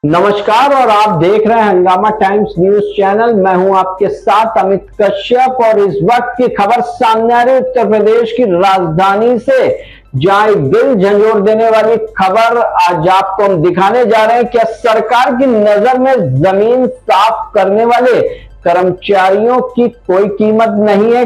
नमस्कार और आप देख रहे हैं हंगामा टाइम्स न्यूज चैनल। मैं हूं आपके साथ अमित कश्यप और इस वक्त की खबर सामने आ रही उत्तर प्रदेश की राजधानी से, जहां एक दिल झंझोर देने वाली खबर आज आपको हम दिखाने जा रहे हैं। क्या सरकार की नजर में जमीन साफ करने वाले कर्मचारियों की कोई कीमत नहीं है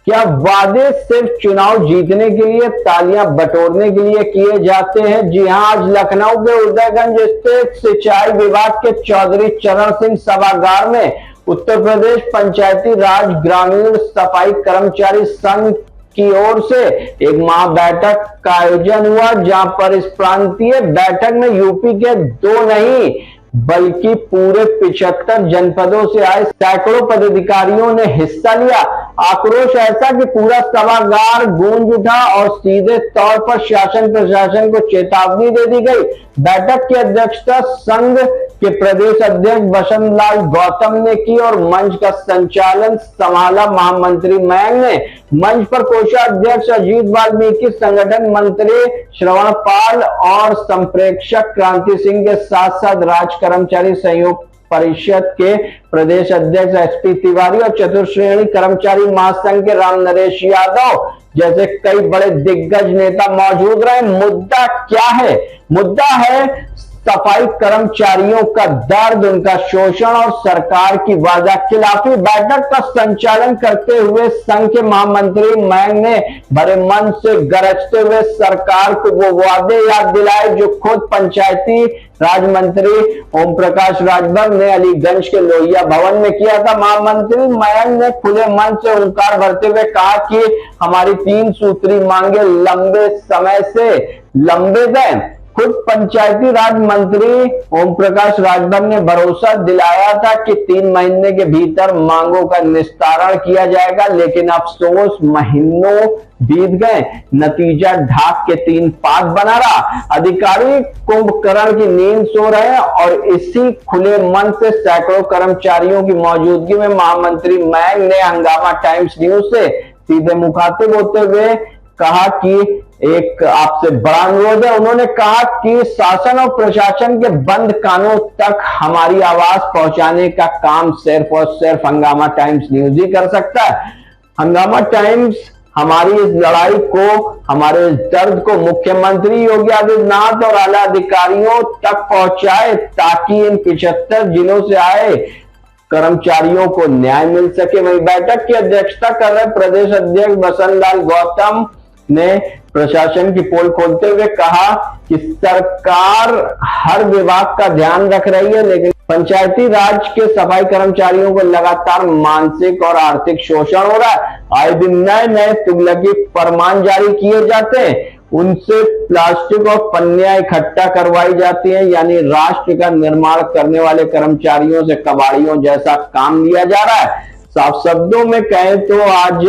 क्या वादे सिर्फ चुनाव जीतने के लिए, तालियां बटोरने के लिए किए जाते हैं? जी हां, आज लखनऊ के उदयगंज स्थित सिंचाई विभाग के चौधरी चरण सिंह सभागार में उत्तर प्रदेश पंचायती राज ग्रामीण सफाई कर्मचारी संघ की ओर से एक महाबैठक का आयोजन हुआ, जहां पर इस प्रांतीय बैठक में यूपी के दो नहीं बल्कि पूरे 75 जनपदों से आए सैकड़ों पदाधिकारियों ने हिस्सा लिया। आक्रोश ऐसा कि पूरा सभागार गूंज उठा और सीधे तौर पर शासन प्रशासन को चेतावनी दे दी गई। बैठक की अध्यक्षता संघ के प्रदेश अध्यक्ष बसंत लाल गौतम ने की और मंच का संचालन संभाला महामंत्री मयंक ने। मंच पर कोषाध्यक्ष अजीत वाल्मीकि, संगठन मंत्री श्रवण पाल और संप्रेक्षक क्रांति सिंह के साथ साथ राज्य कर्मचारी सहयोग परिषद के प्रदेश अध्यक्ष एसपी तिवारी और चतुर्श्रेणी कर्मचारी महासंघ के राम नरेश यादव जैसे कई बड़े दिग्गज नेता मौजूद रहे। मुद्दा क्या है? मुद्दा है सफाई कर्मचारियों का दर्द, उनका शोषण और सरकार की वादा खिलाफी। बैठक का संचालन करते हुए संघ के महामंत्री मयंक ने बड़े मन से गरजते हुए सरकार को वो वादे याद दिलाए जो खुद पंचायती राज मंत्री ओम प्रकाश राजभर ने अलीगंज के लोहिया भवन में किया था। महामंत्री मयंक ने खुले मन से हुंकार भरते हुए कहा कि हमारी 3 सूत्री मांगे लंबे समय से लंबित हैं। खुद पंचायती राज मंत्री ओम प्रकाश राजभर ने भरोसा दिलाया था कि 3 महीने के भीतर मांगों का निस्तारण किया जाएगा, लेकिन अफसोस महीनों बीत गए, नतीजा ढाक के 3 पात बना रहा। अधिकारी कुंभकर्ण की नींद सो रहे हैं और इसी खुले मन से सैकड़ों कर्मचारियों की मौजूदगी में महामंत्री मयंक ने हंगामा टाइम्स न्यूज से सीधे मुखातिब होते हुए कहा कि एक आपसे बड़ा अनुरोध है। उन्होंने कहा कि शासन और प्रशासन के बंद कानों तक हमारी आवाज पहुंचाने का काम सिर्फ और सिर्फ हंगामा टाइम्स न्यूज ही कर सकता है। हंगामा टाइम्स हमारी इस लड़ाई को, हमारे इस दर्द को मुख्यमंत्री योगी आदित्यनाथ और आला अधिकारियों तक पहुंचाए ताकि इन 75 जिलों से आए कर्मचारियों को न्याय मिल सके। वही बैठक की अध्यक्षता कर रहे प्रदेश अध्यक्ष बसंत लाल गौतम ने प्रशासन की पोल खोलते हुए कहा कि सरकार हर विभाग का ध्यान रख रही है, लेकिन पंचायती राज के सफाई कर्मचारियों को लगातार मानसिक और आर्थिक शोषण हो रहा है। आए दिन नए नए तुगलकी फरमान जारी किए जाते हैं, उनसे प्लास्टिक और पन्नियां इकट्ठा करवाई जाती हैं, यानी राष्ट्र का निर्माण करने वाले कर्मचारियों से कबाड़ियों जैसा काम लिया जा रहा है। साफ शब्दों में कहें तो आज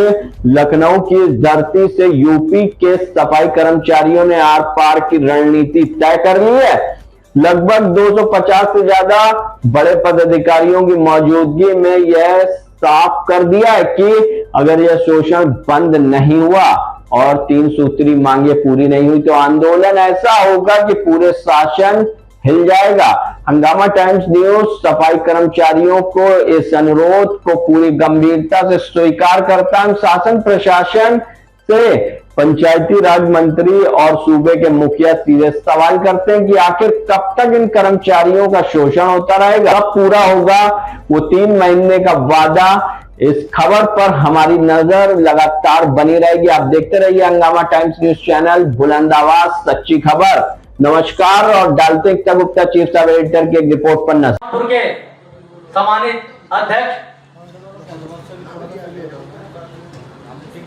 लखनऊ की धरती से यूपी के सफाई कर्मचारियों ने आर पार की रणनीति तय कर ली है। लगभग 250 से ज्यादा बड़े पदाधिकारियों की मौजूदगी में यह साफ कर दिया है कि अगर यह शोषण बंद नहीं हुआ और 3 सूत्री मांगे पूरी नहीं हुई तो आंदोलन ऐसा होगा कि पूरे शासन हिल जाएगा। हंगामा टाइम्स न्यूज सफाई कर्मचारियों को इस अनुरोध को पूरी गंभीरता से स्वीकार करता है। शासन प्रशासन से पंचायती राज मंत्री और सूबे के मुखिया सीधे सवाल करते हैं कि आखिर कब तक इन कर्मचारियों का शोषण होता रहेगा, कब पूरा होगा वो 3 महीने का वादा। इस खबर पर हमारी नजर लगातार बनी रहेगी। आप देखते रहिए हंगामा टाइम्स न्यूज चैनल, बुलंद आवाज सच्ची खबर। नमस्कार और डालते गुप्ता चीफ सब एडिटर की एक रिपोर्ट पर नजर। के सम्मानित अध्यक्ष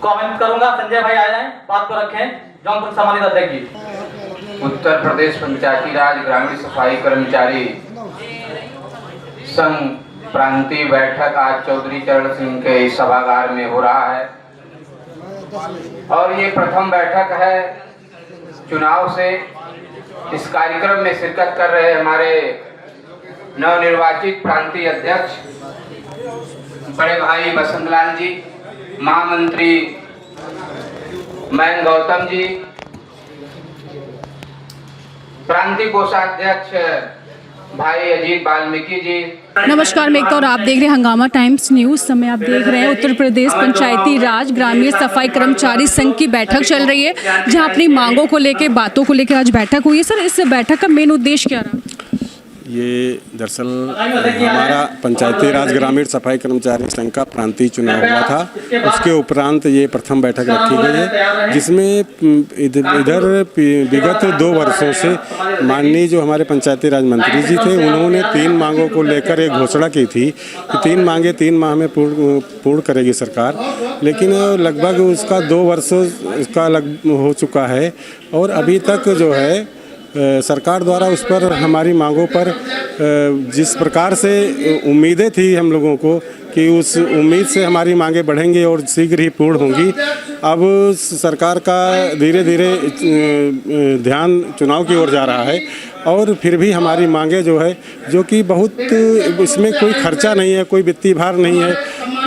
कमेंट करूंगा, संजय भाई आ जाएं, बात को रखें। जौनपुर सम्मानित अध्यक्ष जी। उत्तर प्रदेश पंचायती राज ग्रामीण सफाई कर्मचारी संघ प्रांतीय बैठक आज चौधरी चरण सिंह के सभागार में हो रहा है और ये प्रथम बैठक है चुनाव से। इस कार्यक्रम में शिरकत कर रहे हमारे नवनिर्वाचित प्रांतीय अध्यक्ष बड़े भाई बसंत लाल जी, महामंत्री मयंक गौतम जी, प्रांतीय कोषाध्यक्ष भाई अजीत वाल्मीकि जी। नमस्कार, मैं एकता और आप देख रहे हैं हंगामा टाइम्स न्यूज़। समय आप देख रहे हैं उत्तर प्रदेश पंचायती राज ग्रामीण सफाई कर्मचारी संघ की बैठक चल रही है, जहां अपनी मांगों को लेकर, बातों को लेकर आज बैठक हुई है। सर, इस बैठक का मेन उद्देश्य क्या रहा? ये दरअसल हमारा पंचायती राज ग्रामीण सफाई कर्मचारी संघ का प्रांतीय चुनाव हुआ था, उसके उपरांत ये प्रथम बैठक रखी गई है, जिसमें इधर विगत 2 वर्षों से माननीय जो हमारे पंचायती राज मंत्री जी थे, उन्होंने 3 मांगों को लेकर एक घोषणा की थी कि 3 मांगे 3 माह में पूर्ण करेगी सरकार, लेकिन लगभग उसका 2 वर्षों का हो चुका है और अभी तक जो है सरकार द्वारा उस पर हमारी मांगों पर जिस प्रकार से उम्मीदें थी हम लोगों को कि उस उम्मीद से हमारी मांगें बढ़ेंगी और शीघ्र ही पूर्ण होंगी, अब सरकार का धीरे धीरे ध्यान चुनाव की ओर जा रहा है और फिर भी हमारी मांगें जो है, जो कि बहुत इसमें कोई खर्चा नहीं है, कोई वित्तीय भार नहीं है,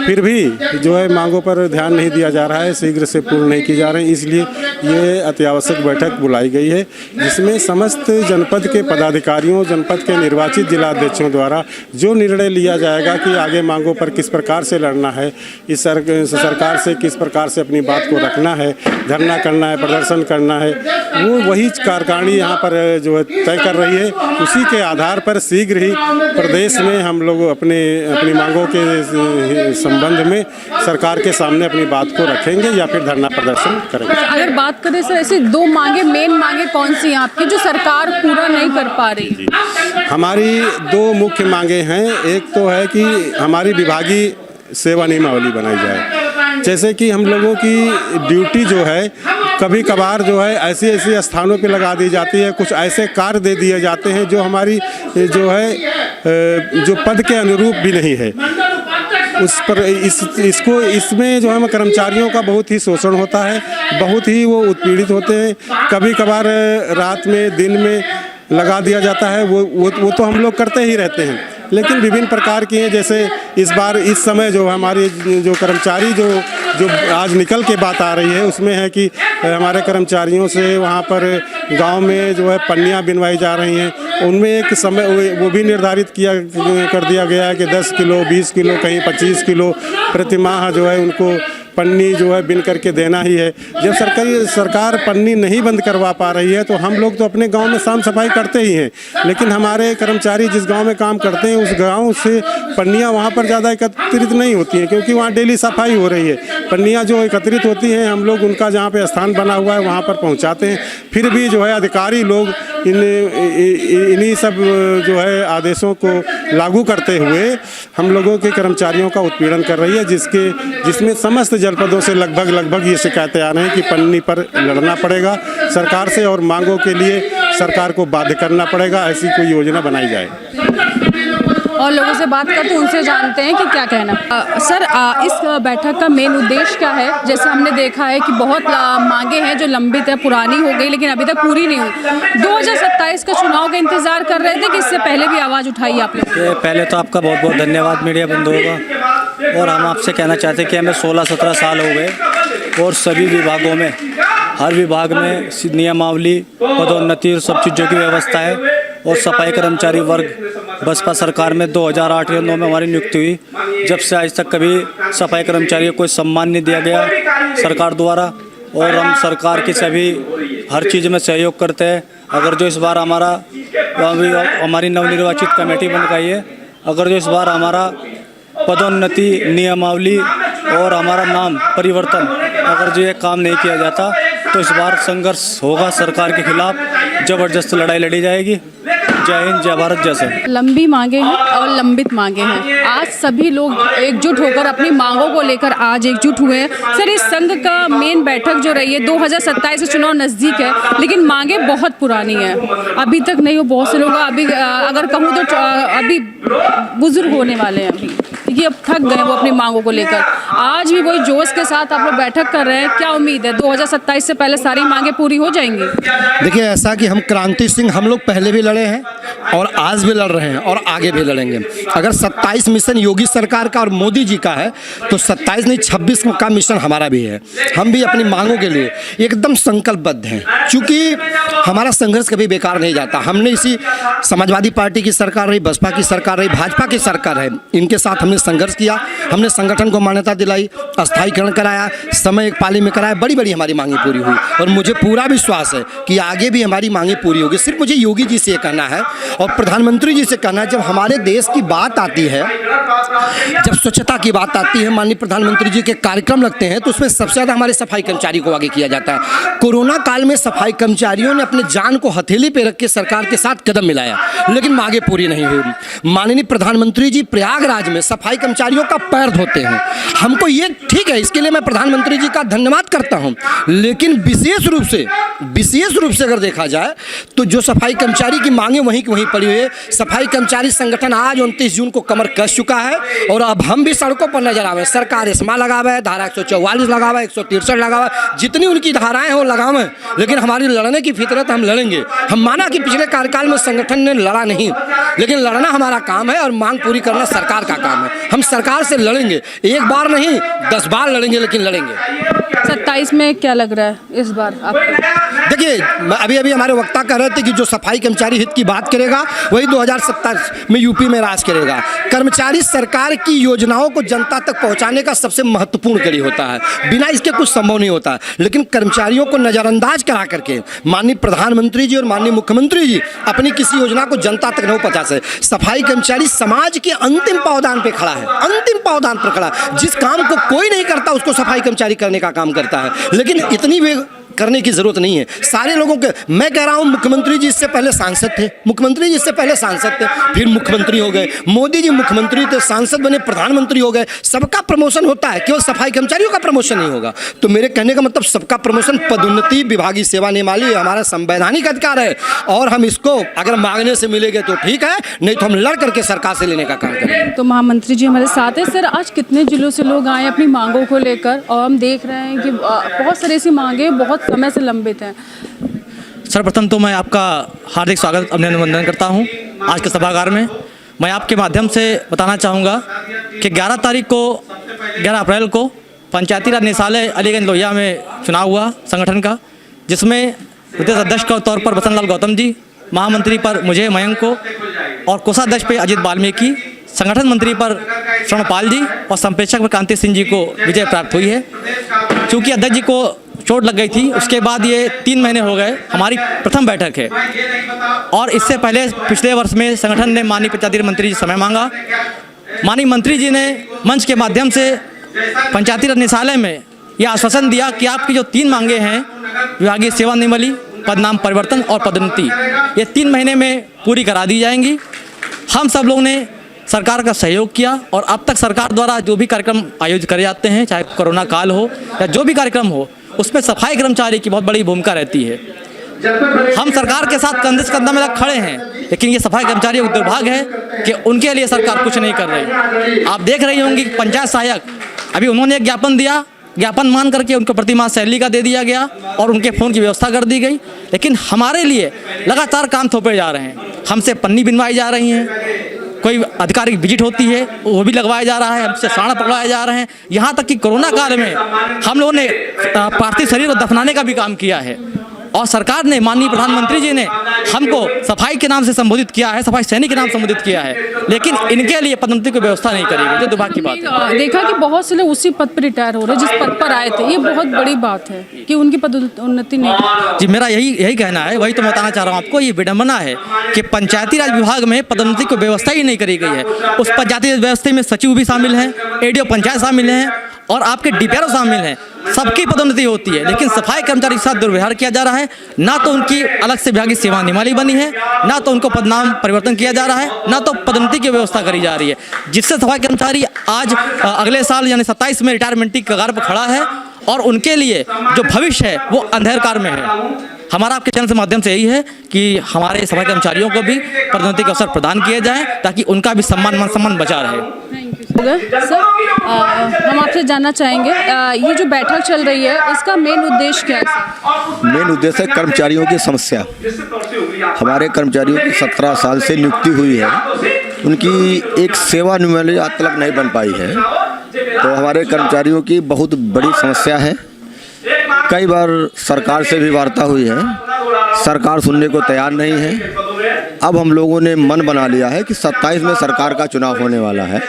फिर भी जो है मांगों पर ध्यान नहीं दिया जा रहा है, शीघ्र से पूर्ण नहीं की जा रही, इसलिए ये अत्यावश्यक बैठक बुलाई गई है, जिसमें समस्त जनपद के पदाधिकारियों, जनपद के निर्वाचित जिलाध्यक्षों द्वारा जो निर्णय लिया जाएगा कि आगे मांगों पर किस प्रकार से लड़ना है, इस सरकार से किस प्रकार से अपनी बात को रखना है, धरना करना है, प्रदर्शन करना है, वो वही कार्यकारिणी यहाँ पर जो है तय कर रही है। उसी के आधार पर शीघ्र ही प्रदेश में हम लोग अपनी मांगों के संबंध में सरकार के सामने अपनी बात को रखेंगे या फिर धरना प्रदर्शन करेंगे। अगर बात करें सर, ऐसी 2 मांगे, मेन मांगे कौन सी हैं आपकी जो सरकार पूरा नहीं कर पा रही? हमारी 2 मुख्य मांगे हैं। एक तो है कि हमारी विभागीय सेवा नियमावली बनाई जाए, जैसे कि हम लोगों की ड्यूटी जो है कभी कभार जो है ऐसे स्थानों पे लगा दी जाती है, कुछ ऐसे कार्य दे दिए जाते हैं जो हमारी जो है जो पद के अनुरूप भी नहीं है, उस पर इसमें जो है कर्मचारियों का बहुत ही शोषण होता है, बहुत ही वो उत्पीड़ित होते हैं, कभी कभार रात में दिन में लगा दिया जाता है, वो तो हम लोग करते ही रहते हैं, लेकिन विभिन्न प्रकार की हैं। जैसे इस बार इस समय जो हमारे जो कर्मचारी जो आज निकल के बात आ रही है, उसमें है कि हमारे कर्मचारियों से वहाँ पर गांव में जो है पन्नियाँ बिनवाई जा रही हैं, उनमें एक समय वो भी निर्धारित कर दिया गया है कि 10 किलो 20 किलो कहीं 25 किलो प्रति माह जो है उनको पन्नी जो है बिन करके देना ही है। जब सरकार पन्नी नहीं बंद करवा पा रही है तो हम लोग तो अपने गांव में साफ सफाई करते ही हैं, लेकिन हमारे कर्मचारी जिस गांव में काम करते हैं उस गांव से पन्नियां वहां पर ज़्यादा एकत्रित नहीं होती हैं, क्योंकि वहां डेली सफाई हो रही है। पन्नियां जो एकत्रित होती हैं हम लोग उनका जहां पे स्थान बना हुआ है वहां पर पहुंचाते हैं, फिर भी जो है अधिकारी लोग इन्हीं सब जो है आदेशों को लागू करते हुए हम लोगों के कर्मचारियों का उत्पीड़न कर रही है, जिसमें समस्त जनपदों से लगभग ये शिकायतें आ रही हैं कि पन्नी पर लड़ना पड़ेगा सरकार से और मांगों के लिए सरकार को बाध्य करना पड़ेगा, ऐसी कोई योजना बनाई जाए। और लोगों से बात करते उनसे जानते हैं कि क्या कहना। सर, इस बैठक का मेन उद्देश्य क्या है? जैसे हमने देखा है कि बहुत मांगे हैं जो लंबित है, पुरानी हो गई लेकिन अभी तक पूरी नहीं हुई। 2027 का चुनाव का इंतजार कर रहे थे कि इससे पहले भी आवाज़ उठाई आप लोग? पहले तो आपका बहुत बहुत धन्यवाद मीडिया बंधुओं का, और हम आपसे कहना चाहते हैं कि हमें 16-17 साल हो गए और सभी विभागों में, हर विभाग में नियमावली, पदोन्नति और सब चीज़ों की व्यवस्था है। और सफाई कर्मचारी वर्ग बसपा सरकार में 2008 या 2009 में हमारी नियुक्ति हुई, जब से आज तक कभी सफाई कर्मचारियों को कोई सम्मान नहीं दिया गया सरकार द्वारा, और हम सरकार की सभी हर चीज़ में सहयोग करते हैं। अगर जो इस बार हमारी नवनिर्वाचित कमेटी बन गई है, अगर जो इस बार हमारा पदोन्नति नियमावली और हमारा नाम परिवर्तन अगर जो ये काम नहीं किया जाता तो इस बार संघर्ष होगा सरकार के खिलाफ, जबरदस्त लड़ाई लड़ी जाएगी। जय हिंद, जय भारत। जैसे लंबी मांगे हैं और लंबित मांगे हैं, आज सभी लोग एकजुट होकर अपनी मांगों को लेकर आज एकजुट हुए हैं। सर, इस संघ का मेन बैठक जो रही है, 2027 से चुनाव नज़दीक है लेकिन मांगे बहुत पुरानी है, अभी तक नहीं हो। बहुत से लोग अभी अगर कहूँ तो अभी बुजुर्ग होने वाले हैं अभी। कि अब थक गए वो अपनी मांगों को लेकर। आज भी वही जोश के साथ आप लोग बैठक कर रहे हैं, क्या उम्मीद है 2027 से पहले सारी मांगे पूरी हो जाएंगी? देखिए, ऐसा कि हम क्रांति सिंह हम लोग पहले भी लड़े हैं और आज भी लड़ रहे हैं और आगे भी लड़ेंगे। अगर 27 मिशन योगी सरकार का और मोदी जी का है तो 27 नहीं 26 का मिशन हमारा भी है। हम भी अपनी मांगों के लिए एकदम संकल्पबद्ध हैं, क्योंकि हमारा संघर्ष कभी बेकार नहीं जाता। हमने इसी समाजवादी पार्टी की सरकार रही, बसपा की सरकार रही, भाजपा की सरकार है, इनके साथ हमने संघर्ष किया, हमने संगठन को मान्यता दिलाई, अस्थायीकरण कराया, समय एक पाली में कराया, बड़ी बड़ी हमारी मांगें पूरी हुई और मुझे पूरा विश्वास है कि आगे भी हमारी मांगें पूरी होगी। सिर्फ मुझे योगी जी से ये कहना है और प्रधानमंत्री जी से कहना है, जब हमारे देश की बात आती है, जब स्वच्छता की बात आती है, माननीय प्रधानमंत्री जी के कार्यक्रम लगते हैं तो उसमें सबसे ज़्यादा हमारे सफाई कर्मचारी को आगे किया जाता है। कोरोना काल में सफाई कर्मचारियों ने अपने जान को हथेली पे रख के सरकार के साथ कदम मिलाया, लेकिन मांगे पूरी नहीं हुई। माननीय प्रधानमंत्री जी प्रयागराज में सफाई कर्मचारियों का पैर धोते हैं। हमको ये ठीक है, इसके लिए मैं प्रधानमंत्री जी का धन्यवाद करता हूँ, लेकिन विशेष रूप से अगर देखा जाए तो जो सफाई कर्मचारी की मांगे वहीं की वहीं पड़ी हुई है। सफाई कर्मचारी संगठन आज 29 जून को कमर कस चुका है और अब हम भी सड़कों पर नजर आवे। सरकार इसमा लगावे है, धारा 144 लगावे, 163 लगावे, जितनी उनकी धाराएं हो लगावे, लेकिन हमारी लड़ने की फितरत, हम लड़ेंगे। हम माना कि पिछले कार्यकाल में संगठन ने लड़ा नहीं, लेकिन लड़ना हमारा काम है और मांग पूरी करना सरकार का काम है। हम सरकार से लड़ेंगे, एक बार नहीं 10 बार लड़ेंगे, लेकिन लड़ेंगे। 27 में क्या लग रहा है इस बार आपको? देखिए, अभी हमारे वक्ता कह रहे थे कि जो सफाई कर्मचारी हित की बात करेगा वही 2027 में यूपी में राज करेगा। कर्मचारी सरकार की योजनाओं को जनता तक पहुंचाने का सबसे महत्वपूर्ण कड़ी होता है, बिना इसके कुछ संभव नहीं होता। लेकिन कर्मचारियों को नज़रअंदाज करा करके माननीय प्रधानमंत्री जी और माननीय मुख्यमंत्री जी अपनी किसी योजना को जनता तक नहीं पहुंचा सकते। सफाई कर्मचारी समाज के अंतिम पावदान पे खड़ा है, अंतिम पावदान पर खड़ा। जिस काम को कोई नहीं करता उसको सफाई कर्मचारी करने का काम करता है, लेकिन इतनी वे करने की जरूरत नहीं है। सारे लोगों के, मैं कह रहा हूं, मुख्यमंत्री जी इससे पहले सांसद थे, मुख्यमंत्री जी इससे पहले सांसद थे, फिर मुख्यमंत्री हो गए, मोदी जी मुख्यमंत्री थे, सांसद बने, प्रधानमंत्री हो गए। सबका प्रमोशन होता है, केवल सफाई कर्मचारियों का प्रमोशन नहीं होगा। तो मेरे कहने का मतलब सबका प्रमोशन, पदोन्नति, विभागीय सेवा नियमावली हमारा संवैधानिक अधिकार है और हम इसको अगर मांगने से मिलेंगे तो ठीक है, नहीं तो हम लड़ करके सरकार से लेने का काम करेंगे। तो महामंत्री जी हमारे साथ है। सर, आज कितने जिलों से लोग आए अपनी मांगों को लेकर और हम देख रहे हैं कि बहुत सारी ऐसी मांगे बहुत समय से लंबित हैं। सर्वप्रथम तो मैं आपका हार्दिक स्वागत अभिनंदन करता हूं आज के सभागार में। मैं आपके माध्यम से बताना चाहूँगा कि 11 अप्रैल को पंचायती राज निदेशालय अलीगंज लोहिया में चुनाव हुआ संगठन का, जिसमें प्रदेश अध्यक्ष के तौर पर बसंत लाल गौतम जी, महामंत्री पर मुझे मयंक को और कोषाध्यक्ष पे अजित वाल्मीकि, संगठन मंत्री पर श्रवणपाल जी और संप्रेषक पर क्रांति सिंह जी को विजय प्राप्त हुई है। चूँकि अध्यक्ष जी को चोट लग गई थी, उसके बाद ये 3 महीने हो गए हमारी प्रथम बैठक है और इससे पहले पिछले वर्ष में संगठन ने माननीय पंचायती मंत्री जी समय मांगा। माननीय मंत्री जी ने मंच के माध्यम से पंचायती राज निदेशालय में यह आश्वासन दिया कि आपकी जो 3 मांगे हैं, विभागीय सेवा नियमावली, पदनाम परिवर्तन और पदोन्नति, ये 3 महीने में पूरी करा दी जाएंगी। हम सब लोगों ने सरकार का सहयोग किया और अब तक सरकार द्वारा जो भी कार्यक्रम आयोजित करे जाते हैं, चाहे कोरोना काल हो या जो भी कार्यक्रम हो, उसमें सफाई कर्मचारी की बहुत बड़ी भूमिका रहती है। हम सरकार के साथ कंधे से कंधा मिला खड़े हैं, लेकिन ये सफाई कर्मचारियों का दुर्भाग्य है कि उनके लिए सरकार कुछ नहीं कर रही। आप देख रही होंगी पंचायत सहायक, अभी उन्होंने एक ज्ञापन दिया, ज्ञापन मान करके उनको प्रतिमाह सैलरी का दे दिया गया और उनके फ़ोन की व्यवस्था कर दी गई, लेकिन हमारे लिए लगातार काम थोपे जा रहे हैं। हमसे पन्नी बिनवाई जा रही हैं, कोई आधिकारिक विजिट होती है वो भी लगवाया जा रहा है, हमसे साड़ा पकड़वाए जा रहे हैं। यहाँ तक कि कोरोना काल में हम लोगों ने पार्थिव शरीर को दफनाने का भी काम किया है और सरकार ने, माननीय प्रधानमंत्री जी ने हमको सफाई के नाम से संबोधित किया है, सफाई सैनिक के नाम संबोधित किया है, लेकिन इनके लिए पदोन्नति की व्यवस्था नहीं करी गई, जो दुर्भाग्य की बात है। देखा कि बहुत से लोग उसी पद पर रिटायर हो रहे हैं जिस पद पर आए थे। ये बहुत बड़ी बात है कि उनकी पदोन्नति नहीं। जी, मेरा यही कहना है, वही तो मैं बताना चाह रहा हूँ आपको। ये विडंबना है कि पंचायती राज विभाग में पदोन्नति की व्यवस्था ही नहीं करी गई है। उस पंचायती राज व्यवस्था में सचिव भी शामिल हैं, ADO पंचायत शामिल हैं और आपके DPRO शामिल हैं, सबकी पदोन्नति होती है, लेकिन सफाई कर्मचारी के साथ दुर्व्यवहार किया जा रहा है। ना तो उनकी अलग से विभागीय सेवा नियमावली बनी है, ना तो उनको पदनाम परिवर्तन किया जा रहा है, ना तो पदोन्नति की व्यवस्था करी जा रही है, जिससे सफाई कर्मचारी आज अगले साल यानी 27 में रिटायरमेंट की कगार पर खड़ा है और उनके लिए जो भविष्य है वो अंधकार में है। हमारा आपके चैनल के माध्यम से यही है कि हमारे सफाई कर्मचारियों को भी पदोन्नति के अवसर प्रदान किए जाएं ताकि उनका भी सम्मान मान सम्मान बचा रहे। सर हम आपसे जानना चाहेंगे ये जो बैठक चल रही है इसका मेन उद्देश्य क्या है सर? मेन उद्देश्य है कर्मचारियों की समस्या। हमारे कर्मचारियों की 17 साल से नियुक्ति हुई है, उनकी एक सेवानिवृत्ति आज तक नहीं बन पाई है। तो हमारे कर्मचारियों की बहुत बड़ी समस्या है। कई बार सरकार से भी वार्ता हुई है, सरकार सुनने को तैयार नहीं है। अब हम लोगों ने मन बना लिया है कि 27 में सरकार का चुनाव होने वाला है।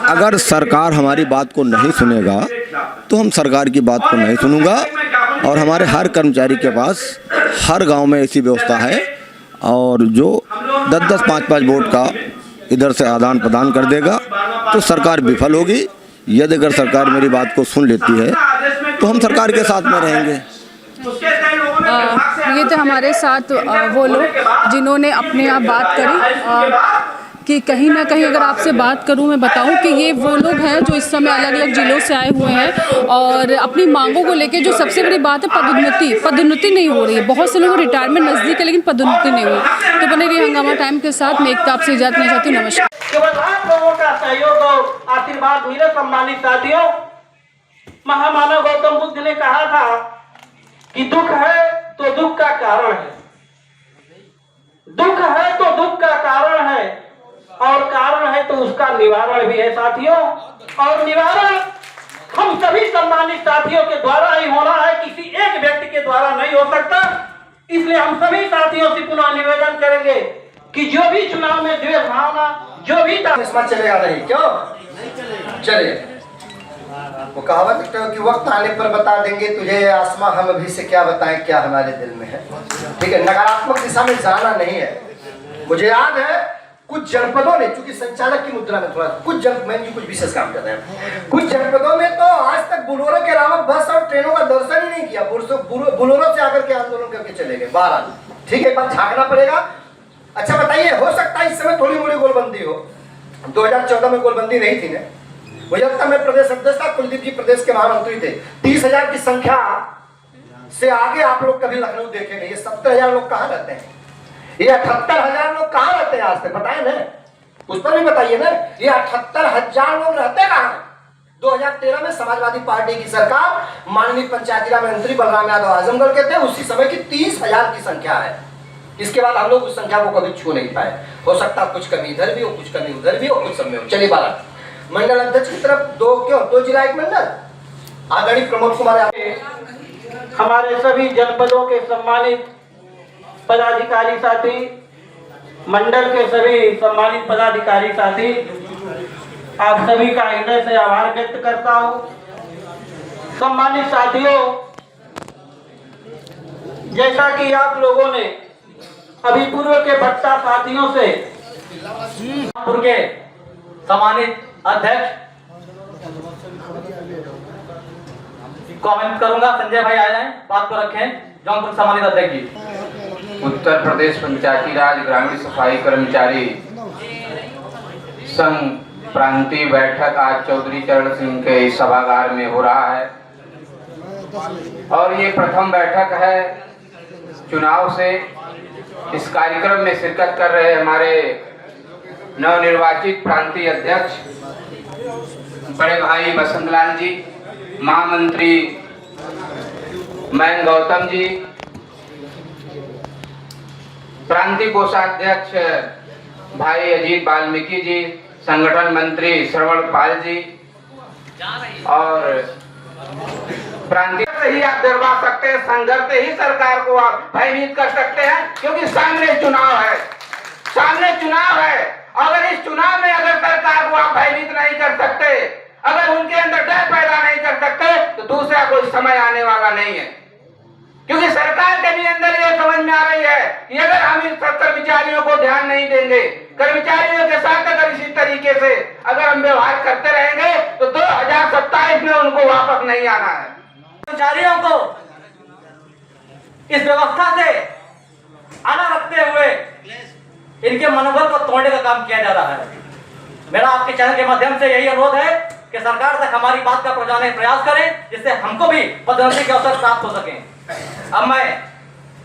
अगर सरकार हमारी बात को नहीं सुनेगा तो हम सरकार की बात को नहीं सुनूंगा। और हमारे हर कर्मचारी के पास हर गांव में ऐसी व्यवस्था है और जो 10-10, 5-5 वोट का इधर से आदान प्रदान कर देगा तो सरकार विफल होगी। यदि अगर सरकार मेरी बात को सुन लेती है तो हम सरकार के साथ में रहेंगे। ये तो हमारे साथ वो लोग जिन्होंने अपने आप बात करी कि कहीं ना कहीं अगर आपसे बात करूं, मैं बताऊं कि ये वो लोग हैं जो इस समय अलग अलग जिलों से आए हुए हैं और अपनी मांगों को लेके जो सबसे बड़ी बात है पदोन्नति नहीं हो रही है। बहुत से लोगों को रिटायरमेंट नजदीक है लेकिन पदोन्नति नहीं हुई। तो बने रहिए हंगामा टाइम के साथ। मैं एकता आपसे इजाजत लेना चाहती हूँ। नमस्कार। केवल आप लोगों का सहयोग और आशीर्वाद मिले सम्मानित साथियों। महामानव गौतम बुद्ध ने कहा था कि दुख है तो दुख का कारण है, दुख है तो दुख का कारण है और कारण है तो उसका निवारण भी है साथियों। और निवारण हम सभी सम्मानित साथियों के द्वारा ही होना है, किसी एक व्यक्ति के द्वारा नहीं हो सकता। इसलिए हम सभी साथियों से पुनः निवेदन करेंगे कि जो भी चुनाव में द्वेष भावना जो भी चलेगा नहीं, क्यों चले। वो कहावत कि वक्त आने पर बता देंगे तुझे आसमां, हम अभी से क्या बताएं क्या हमारे दिल में है। ठीक है, नकारात्मक दिशा में जाना नहीं है। मुझे याद है कुछ जनपदों ने, चूंकि संचालक की मुद्रा में थोड़ा कुछ विशेष काम कर रहे हैं, कुछ जनपदों में तो आज तक बुलोरो के अलावा बस और ट्रेनों का दर्शन ही नहीं किया। बुलोरो से आकर के आंदोलन करके चले गए 12। ठीक है, एक बार झांकना पड़ेगा। अच्छा बताइए, हो सकता है इस समय थोड़ी मोड़ी गोलबंदी हो, 2014 में गोलबंदी नहीं थी ना। मुझे तब मैं प्रदेश अध्यक्ष था, कुलदीप जी प्रदेश के महामंत्री थे। 30,000 की संख्या से आगे आप लोग कभी लखनऊ देखे नहीं। ये 70,000 लोग कहाँ रहते हैं, ये 78,000 लोग कहाँ रहते हैं आज तक बताए ना, उस पर भी बताइए ना। ये 78,000 लोग रहते कहाँ। 2013 में समाजवादी पार्टी की सरकार, माननीय पंचायती राज मंत्री बलराम यादव आजमगढ़ के थे, उसी समय की 30,000 की संख्या है। इसके बाद हम लोग उस संख्या को कभी छू नहीं पाए। हो सकता कुछ कमी इधर भी हो, कुछ कमी उधर भी हो, कुछ सब में हो। चलिए 12 मंडल अध्यक्ष की तरफ 2 जिला 1 मंडल। आदरणीय प्रमोद कुमार, हमारे सभी जनपदों के सम्मानित पदाधिकारी साथी, मंडल के सभी सम्मानित पदाधिकारी साथी, आप सभी का हृदय से आभार व्यक्त करता हूं। सम्मानित साथियों, जैसा कि आप लोगों ने अभी पूर्व के भट्टा साथियों से के सम्मानित अध्यक्ष कमेंट करूंगा, संजय भाई आ जाएं, बात को रखें। जौनपुर सम्मानित अध्यक्ष जी। उत्तर प्रदेश पंचायती राज ग्रामीण सफाई कर्मचारी संघ प्रांतीय बैठक आज चौधरी चरण सिंह के इस सभागार में हो रहा है और ये प्रथम बैठक है चुनाव से। इस कार्यक्रम में शिरकत कर रहे हमारे नवनिर्वाचित प्रांतीय अध्यक्ष बड़े भाई बसंतलाल जी, महामंत्री मयंक गौतम जी, प्रांतीय कोषाध्यक्ष भाई अजीत वाल्मीकि जी, संगठन मंत्री श्रवण पाल जी और प्रांतीय से ही आप डरवा सकते हैं, संघर्ष से ही सरकार को आप भयभीत कर सकते हैं, क्योंकि सामने चुनाव है, सामने चुनाव है। अगर इस चुनाव में अगर सरकार को आप भयभीत नहीं कर सकते, अगर उनके अंदर डर पैदा नहीं कर सकते, तो दूसरा कोई समय आने वाला नहीं है। क्योंकि सरकार के भी अंदर ये समझ में आ रही है कि अगर हम इन कर्मचारियों को ध्यान नहीं देंगे, कर्मचारियों के साथ अगर इसी तरीके से अगर हम व्यवहार करते रहेंगे तो 2027 में उनको वापस नहीं आना है। कर्मचारियों को इस व्यवस्था से आना रखते हुए इनके मनोबल को तोड़ने का काम किया जा रहा है। मेरा आपके चैनल के माध्यम से यही अनुरोध है कि सरकार तक हमारी बात का पहुंचाने का प्रयास करें, जिससे हमको भी पदोन्नति के अवसर प्राप्त हो सके। अब मैं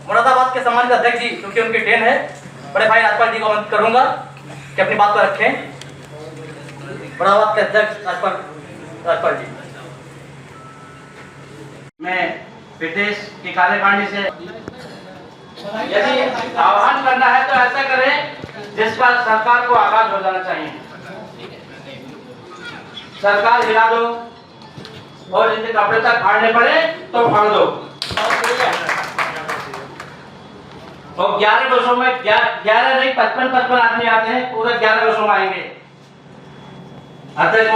मुरादाबाद के सम्मानित अध्यक्ष जी, क्योंकि उनकी ट्रेन है, बड़े भाई राजपाल जी को अनुरोध करूंगा कि अपनी बात को रखें। मुरादाबाद के अध्यक्ष राजपाल जी। मैं विदेश की कार्यकारिणी से यदि आह्वान करना है तो ऐसा करें जिसका सरकार को आगाज हो जाना चाहिए। सरकार हिला दो और यदि कपड़े तक फाड़ने पड़े तो फाड़ दो। और 11 वर्षों में 11 नहीं 55 आदमी आते हैं, पूरे 11 वर्षों में आएंगे। अध्यक्ष